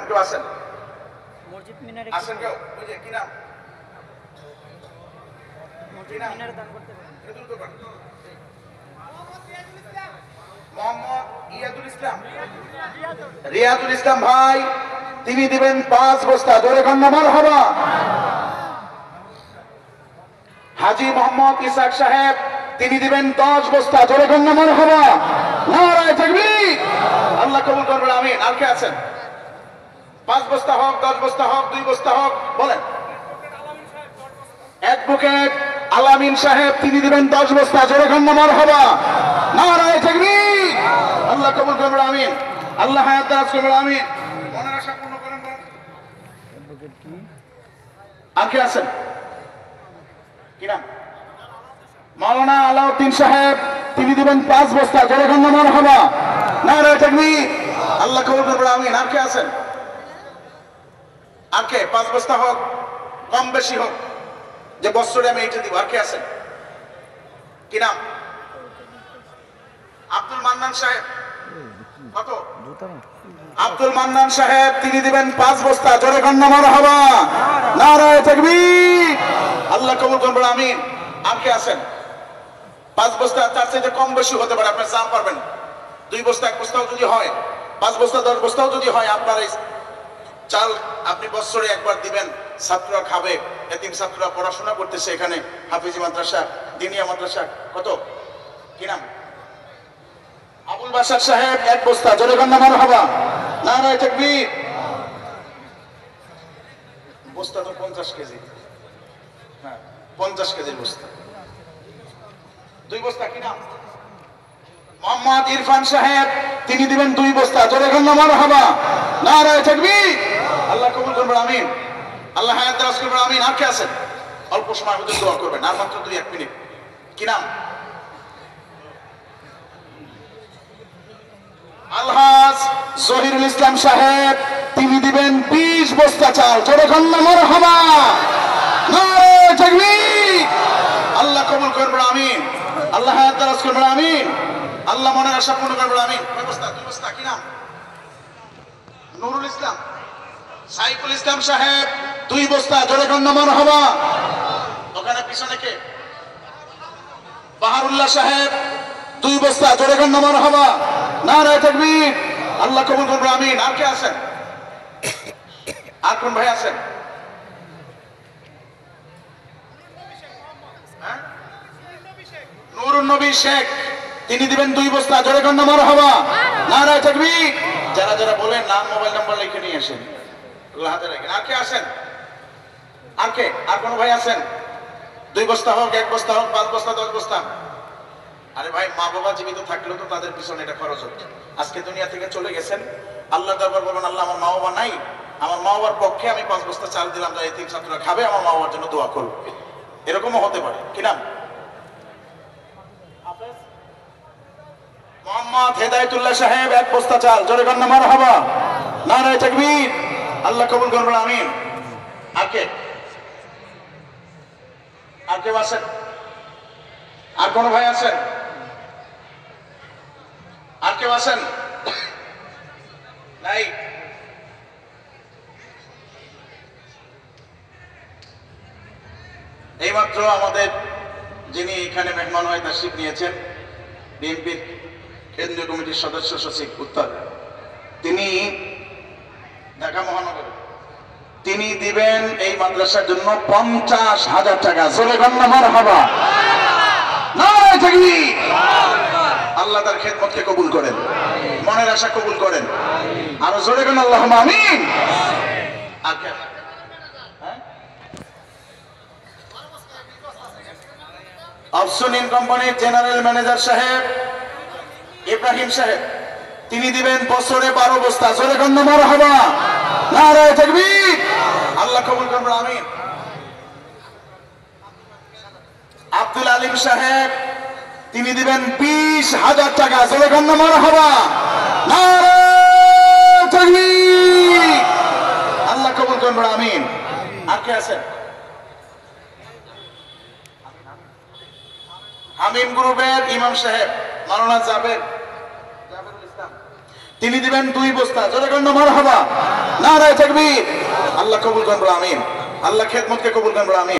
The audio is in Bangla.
কেউ আসেন? মসজিদ মিনারে আসেন কেউ? ওই যে কি নাম? মসজিদ মিনারে দান করতে পারেন। মোহাম্মদ ইয়াদুল ইসলাম, রিয়াদুল ইসলাম ভাই, তিনি দিবেন 5 বস্তা। জোরে কন্যা মারহাবা। হাজী মোহাম্মদ ইসাক সাহেব, তিনি দিবেন 10 বস্তা। জোরে কন্যা মারহাবা। নারায়ে তাকবীর। আল্লাহ কবুল করবেন, আমিন। আর কে আছেন? 5 বস্তা হোক, 10 বস্তা হোক, 2 বস্তা হোক, বলেন। অ্যাডভোকেট আলামিন সাহেব, তিনি দিবেন 10 বস্তা। জোরে কন্যা মারহাবা। নারায়ে তাকবীর। আল্লাহ কবুল করবেন, আমিন। আল্লাহ হায়াত দারাজ করবেন, আমিন। মনের আশা পূর্ণ করেন। আর কে আছেন? কি নাম? মাওলানা আলাউদ্দিন সাহেব, তিনি দিবেন 5 বস্তা। জোরে কন্যা মারহাবা। নারায়ে তাকবীর। আল্লাহ কবুল করবেন, আমিন। আর কে আছেন? আর কে? 5 বস্তা হোক, কম বেশি হোক, যে বছরে আমি এটা দিব। আর কে আছেন? কি নাম? আব্দুল মান্নান সাহেব। কত? আব্দুল মান্নান সাহেব, তিনি দিবেন 5 বস্তা। জোরে কন্যা মারহাবা। নারায়ে তাকবীর। আল্লাহ কবুল করবেন, আমিন। আর কে আছেন? 5 বস্তা, তার চাইতে কম বেশি হতে পারে, আপনি চাপ পারবেন। 2 বস্তা, 1 বস্তাও যদি হয়, 5 বস্তা, 10 বস্তাও যদি হয়, আপনার এই চাল আপনি বছরে একবার দিবেন। ছাত্ররা খাবে, এতিম ছাত্ররা পড়াশোনা করতেছে এখানে, হাফিজি মাদ্রাসা, দিনিয়া মাদ্রাসা। কত? কি নাম? আবুল বাশার সাহেব, 1 বস্তা। জোরে কন্যা মারহাবা। নারায়ে তাকবীর। বস্তা তো 50 কেজি। হ্যাঁ, 50 কেজির বস্তা। 2 বস্তা। কি নাম? মোহাম্মদ ইরফান সাহেব, তিনি দিবেন 2 বস্তা। জোরে কন্যা মারহাবা। নারায়ে তাকবীর। আল্লাহ কবুল করবেন, আমিন। আল্লাহ হায়াত দারাজ করবেন, আমিন। আর কে আছেন? অল্প সময় মধ্যে দোয়া করবেন, আর মাত্র 2-1 মিনিট। কি নাম? আলহাজ জহিরুল ইসলাম সাহেব, তিনি দিবেন 20 বস্তা চাল। জোরে কন্যা মারহাবা। নারায়ে তাকবীর। আল্লাহ কবুল করবেন, আমিন। আল্লাহ হায়াত দারাজ করবেন, আমিন। আল্লাহ মনের আশা পূর্ণ করবেন, আমিন। কয় বস্তা? 2 বস্তা। কি নাম? নুরুল ইসলাম। সাইফুল ইসলাম সাহেব, 2 বস্তা। জোরে কন্যা মারহাবা। ওখানে পিছনে কে? বাহারুল্লাহ সাহেব, 2 বস্তা। জোরে কন্যা মারহাবা। নারায়ে তাকবীর। আল্লাহ কবুল করবেন, আমিন। আর কে আছেন? আর কোন ভাই আছেন? নুরুন নবী শেখ, তিনি দিবেন 2 বস্তা। জোরে কন্যা মারহাবা। নারায়ে তাকবীর। যারা যারা বলেন নাম, মোবাইল নাম্বার লিখে নিয়ে আসেন, ওগুলো হাতে রাখেন। আর কে আছেন? আর কে? আর কোন ভাই আছেন? 2 বস্তা হোক, 1 বস্তা হোক, 5 বস্তা, 10 বস্তা। আরে ভাই, মা বাবা জীবিত থাকলেও তো তাদের পিছনে এটা খরচ হচ্ছে। আজকে দুনিয়া থেকে চলে গেছেন, আল্লাহ দরবার বলবেন, আল্লাহ আমার মা বাবা নাই, আমার মা বাবার পক্ষে আমি 5 বস্তা চাল দিলাম, যা এতিম ছাত্ররা খাবে, আমার মা বাবার জন্য দোয়া করব। এরকমও হতে পারে। কি নাম? মোহাম্মদ হেদায়েতুল্লাহ সাহেব, 1 বস্তা চাল। জোরে কন্যা মারহাবা। নারায়ে তাকবীর। আল্লাহ কবুল করবেন, আমিন। আর কে? আর কেউ আছেন? আর কোন ভাই আছেন? আর কেউ আছেন? নাই? এইমাত্র আমাদের যিনি এখানে মেহমান হয়ে তাশরিফ নিয়েছেন, বিএনপির কেন্দ্রীয় কমিটির সদস্য সচিব উত্তর, তিনি ঢাকা মহানগর, তিনি দিবেন এই মাদ্রাসার জন্য 50,000 টাকা। জোরে কন্যা মারহাবা। নারায়ে তাকবীর। আল্লাহ তার খেদমতকে কবুল করেন, মনের আশা কবুল করেন। আর জোরে কন্যা আল্লাহুম্মা আমিন। আর কে? আফসুনিন কোম্পানির জেনারেল ম্যানেজার সাহেব ইব্রাহিম সাহেব, তিনি দিবেন বছরে 12 বস্তা। জোরে কন্যা মারহাবা। নারায়ে তাকবীর। আল্লাহ কবুল করবেন, আমিন। আব্দুল আলিম সাহেব, তিনি দিবেন 20,000 টাকা। জোরে কন্যা মারহাবা। নারায়ে তাকবীর। আল্লাহ কবুল করবেন, আমিন। আর কে আছেন? হামিম গ্রুপের ইমাম সাহেব মাওলানা জাবেরুল ইসলাম, তিনি দিবেন 2 বস্তা। জোরে কন্যা মারহাবা। নারায়ে তাকবীর। আল্লাহ কবুল করেন বলে আমিন। আল্লাহ খেদমতকে কবুল করেন বলে আমিন।